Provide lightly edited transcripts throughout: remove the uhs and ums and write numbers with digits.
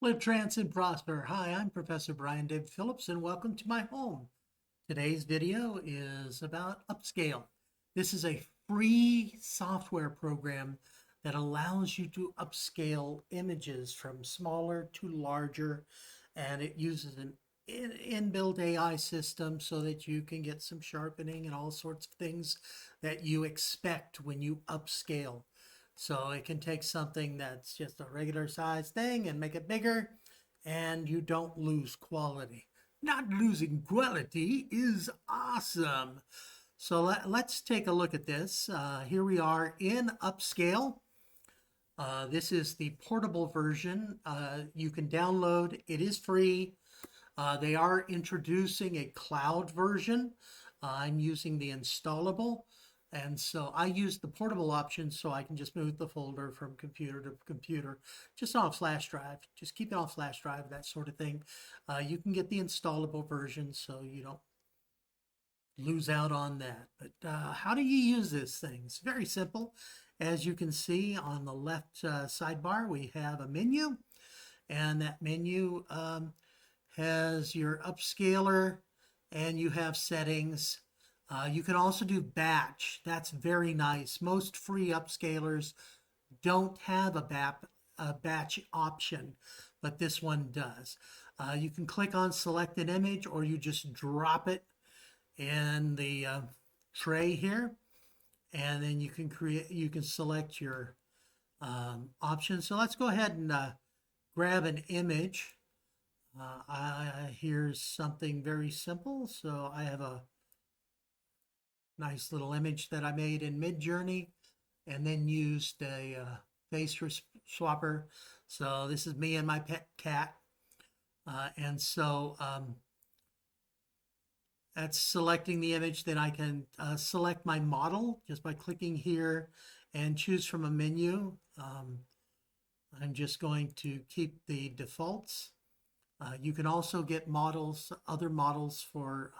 Live, trance, and prosper. Hi, I'm Professor Brian David Phillips, and welcome to my home. Today's video is about Upscale. This is a free software program that allows you to upscale images from smaller to larger, and it uses an inbuilt AI system so that you can get some sharpening and all sorts of things that you expect when you upscale. So it can take something that's just a regular size thing and make it bigger, and you don't lose quality. Not losing quality is awesome. So let's take a look at this. Here we are in Upscale. This is the portable version. You can download, it is free. They are introducing a cloud version. I'm using the installable. And so I use the portable option so I can just move the folder from computer to computer, just on a flash drive. Just keep it on flash drive, that sort of thing. You can get the installable version so you don't lose out on that. But how do you use this thing? It's very simple. As you can see on the left sidebar, we have a menu, and that menu has your upscaler, and you have settings. You can also do batch. That's very nice. Most free upscalers don't have a batch option, but this one does. You can click on select an image, or you just drop it in the tray here, and then you can select your option. So let's go ahead and grab an image. Here's something very simple. So I have a nice little image that I made in Midjourney and then used a face swapper. So this is me and my pet cat. And so that's selecting the image. Then I can select my model just by clicking here and choose from a menu. I'm just going to keep the defaults. You can also get other models for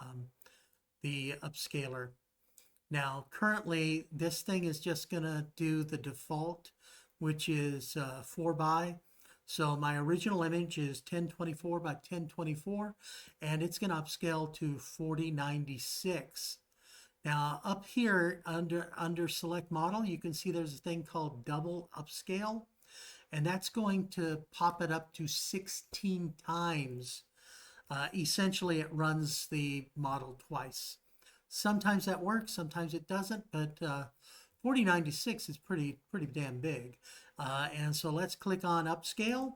the upscaler. Now, currently, this thing is just going to do the default, which is 4 by. So my original image is 1024 by 1024, and it's going to upscale to 4096. Now, up here under Select Model, you can see there's a thing called Double Upscale, and that's going to pop it up to 16 times. Essentially, it runs the model twice. Sometimes that works, sometimes it doesn't, but 4096 is pretty damn big. And so let's click on Upscale,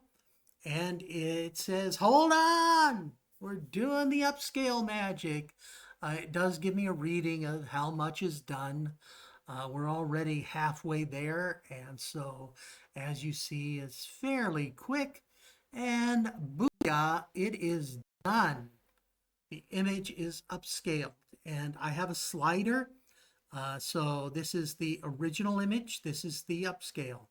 and it says, hold on, we're doing the upscale magic. It does give me a reading of how much is done. We're already halfway there, and so as you see, it's fairly quick, and booyah, it is done. The image is upscaled, and I have a slider. So this is the original image. This is the upscale.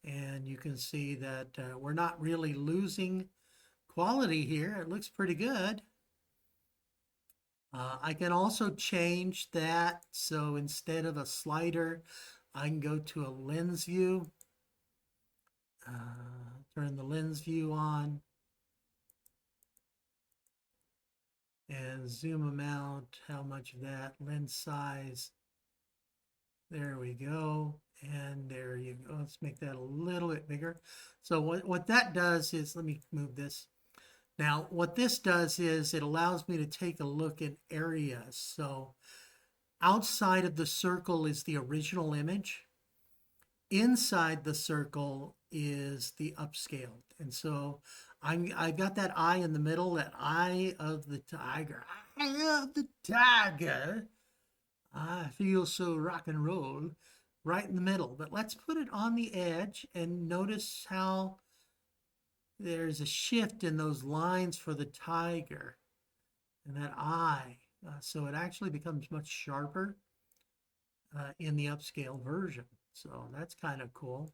And you can see that we're not really losing quality here. It looks pretty good. I can also change that. So instead of a slider, I can go to a lens view. Turn the lens view on. And zoom them out, how much of that, lens size. There we go. And there you go. Let's make that a little bit bigger. So what that does is, let me move this. Now, what this does is it allows me to take a look at areas. So outside of the circle is the original image. Inside the circle is the upscaled. And so I got that eye in the middle, that eye of the tiger. Eye of the tiger. I feel so rock and roll, right in the middle. But let's put it on the edge and notice how there's a shift in those lines for the tiger and that eye. So it actually becomes much sharper in the upscale version. So that's kind of cool.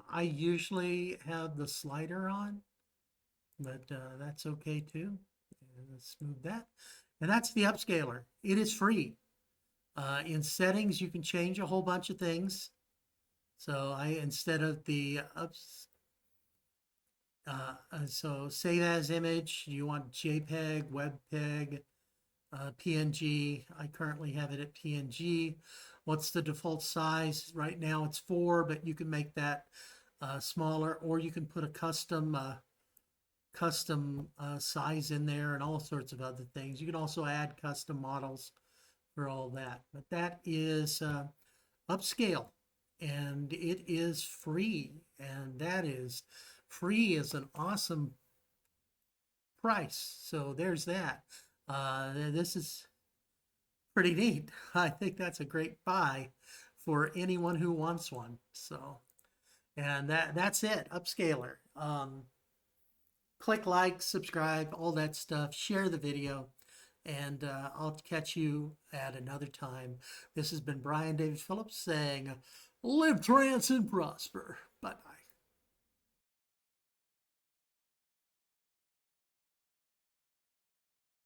I usually have the slider on, but that's okay too. And let's move that. And that's the upscaler. It is free. In settings, you can change a whole bunch of things. So instead of the So save as image. You want JPEG, WebPEG, PNG. I currently have it at PNG. What's the default size? Right now it's 4, but you can make that smaller, or you can put a custom size in there and all sorts of other things. You can also add custom models for all that. But that is Upscale, and it is free, and that is free is an awesome price. So there's that. This is pretty neat. I think that's a great buy for anyone who wants one. So, and that's it. Upscaler. Click like, subscribe, all that stuff. Share the video, and I'll catch you at another time. This has been Brian David Phillips saying, live trans and prosper. Bye bye.